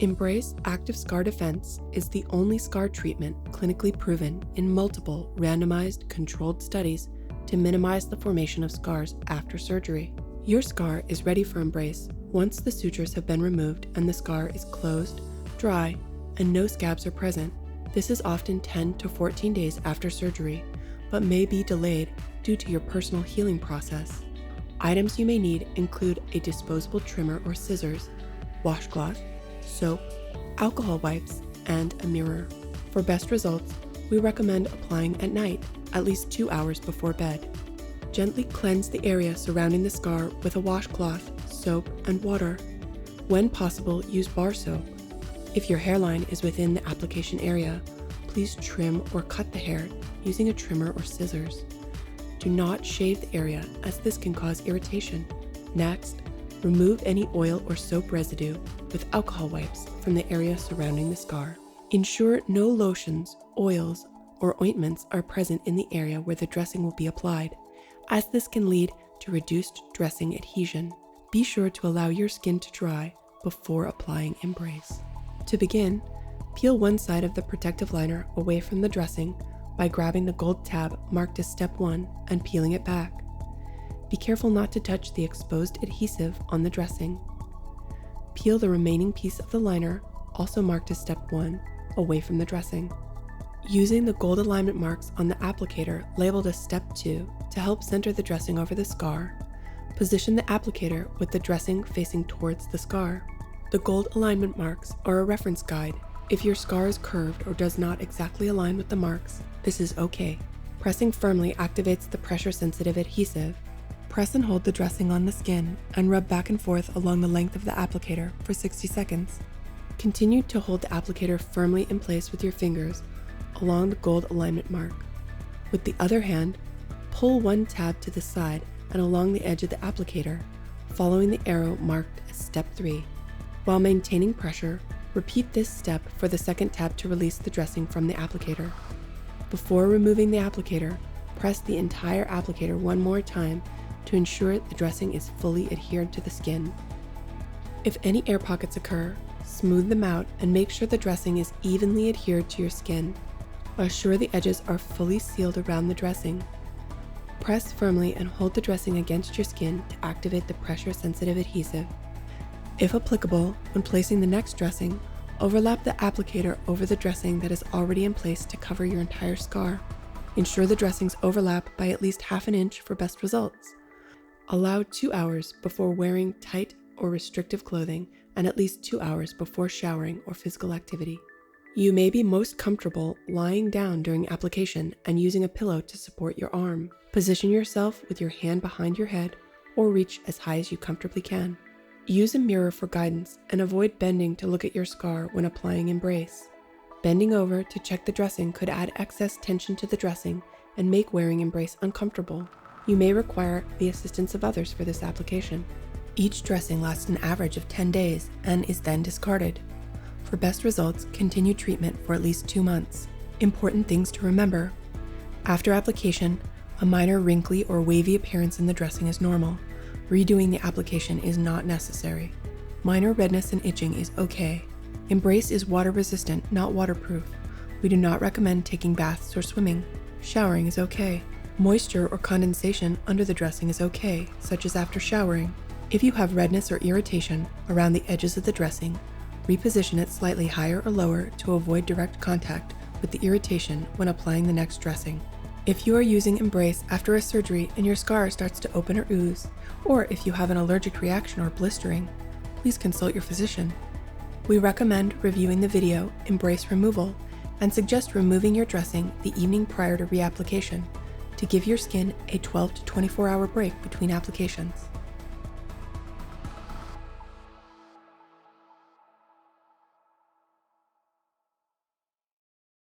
Embrace Active Scar Defense is the only scar treatment clinically proven in multiple randomized controlled studies to minimize the formation of scars after surgery. Your scar is ready for embrace once the sutures have been removed and the scar is closed, dry, and no scabs are present. This is often 10 to 14 days after surgery, but may be delayed due to your personal healing process. Items you may need include a disposable trimmer or scissors, washcloth, soap, alcohol wipes, and a mirror. For best results, we recommend applying at night, at least 2 hours before bed. Gently cleanse the area surrounding the scar with a washcloth, soap, and water. When possible, use bar soap. If your hairline is within the application area, please trim or cut the hair using a trimmer or scissors. Do not shave the area as this can cause irritation. Next, remove any oil or soap residue with alcohol wipes from the area surrounding the scar. Ensure no lotions, oils, or ointments are present in the area where the dressing will be applied, as this can lead to reduced dressing adhesion. Be sure to allow your skin to dry before applying Embrace. To begin, peel one side of the protective liner away from the dressing by grabbing the gold tab marked as Step 1 and peeling it back. Be careful not to touch the exposed adhesive on the dressing. Peel the remaining piece of the liner, also marked as Step 1, away from the dressing. Using the gold alignment marks on the applicator labeled as Step 2 to help center the dressing over the scar, position the applicator with the dressing facing towards the scar. The gold alignment marks are a reference guide. If your scar is curved or does not exactly align with the marks, this is okay. Pressing firmly activates the pressure-sensitive adhesive. Press and hold the dressing on the skin and rub back and forth along the length of the applicator for 60 seconds. Continue to hold the applicator firmly in place with your fingers along the gold alignment mark. With the other hand, pull one tab to the side and along the edge of the applicator, following the arrow marked as Step 3. While maintaining pressure, repeat this step for the second tab to release the dressing from the applicator. Before removing the applicator, press the entire applicator one more time to ensure the dressing is fully adhered to the skin. If any air pockets occur, smooth them out and make sure the dressing is evenly adhered to your skin. Assure the edges are fully sealed around the dressing. Press firmly and hold the dressing against your skin to activate the pressure-sensitive adhesive. If applicable, when placing the next dressing, overlap the applicator over the dressing that is already in place to cover your entire scar. Ensure the dressings overlap by at least ½ an inch for best results. Allow 2 hours before wearing tight or restrictive clothing and at least 2 hours before showering or physical activity. You may be most comfortable lying down during application and using a pillow to support your arm. Position yourself with your hand behind your head or reach as high as you comfortably can. Use a mirror for guidance and avoid bending to look at your scar when applying Embrace. Bending over to check the dressing could add excess tension to the dressing and make wearing Embrace uncomfortable. You may require the assistance of others for this application. Each dressing lasts an average of 10 days and is then discarded. For best results, continue treatment for at least 2 months. Important things to remember. After application, a minor wrinkly or wavy appearance in the dressing is normal. Redoing the application is not necessary. Minor redness and itching is okay. Embrace is water resistant, not waterproof. We do not recommend taking baths or swimming. Showering is okay. Moisture or condensation under the dressing is okay, such as after showering. If you have redness or irritation around the edges of the dressing, reposition it slightly higher or lower to avoid direct contact with the irritation when applying the next dressing. If you are using Embrace after a surgery and your scar starts to open or ooze, or if you have an allergic reaction or blistering, please consult your physician. We recommend reviewing the video Embrace Removal and suggest removing your dressing the evening prior to reapplication to give your skin a 12 to 24 hour break between applications.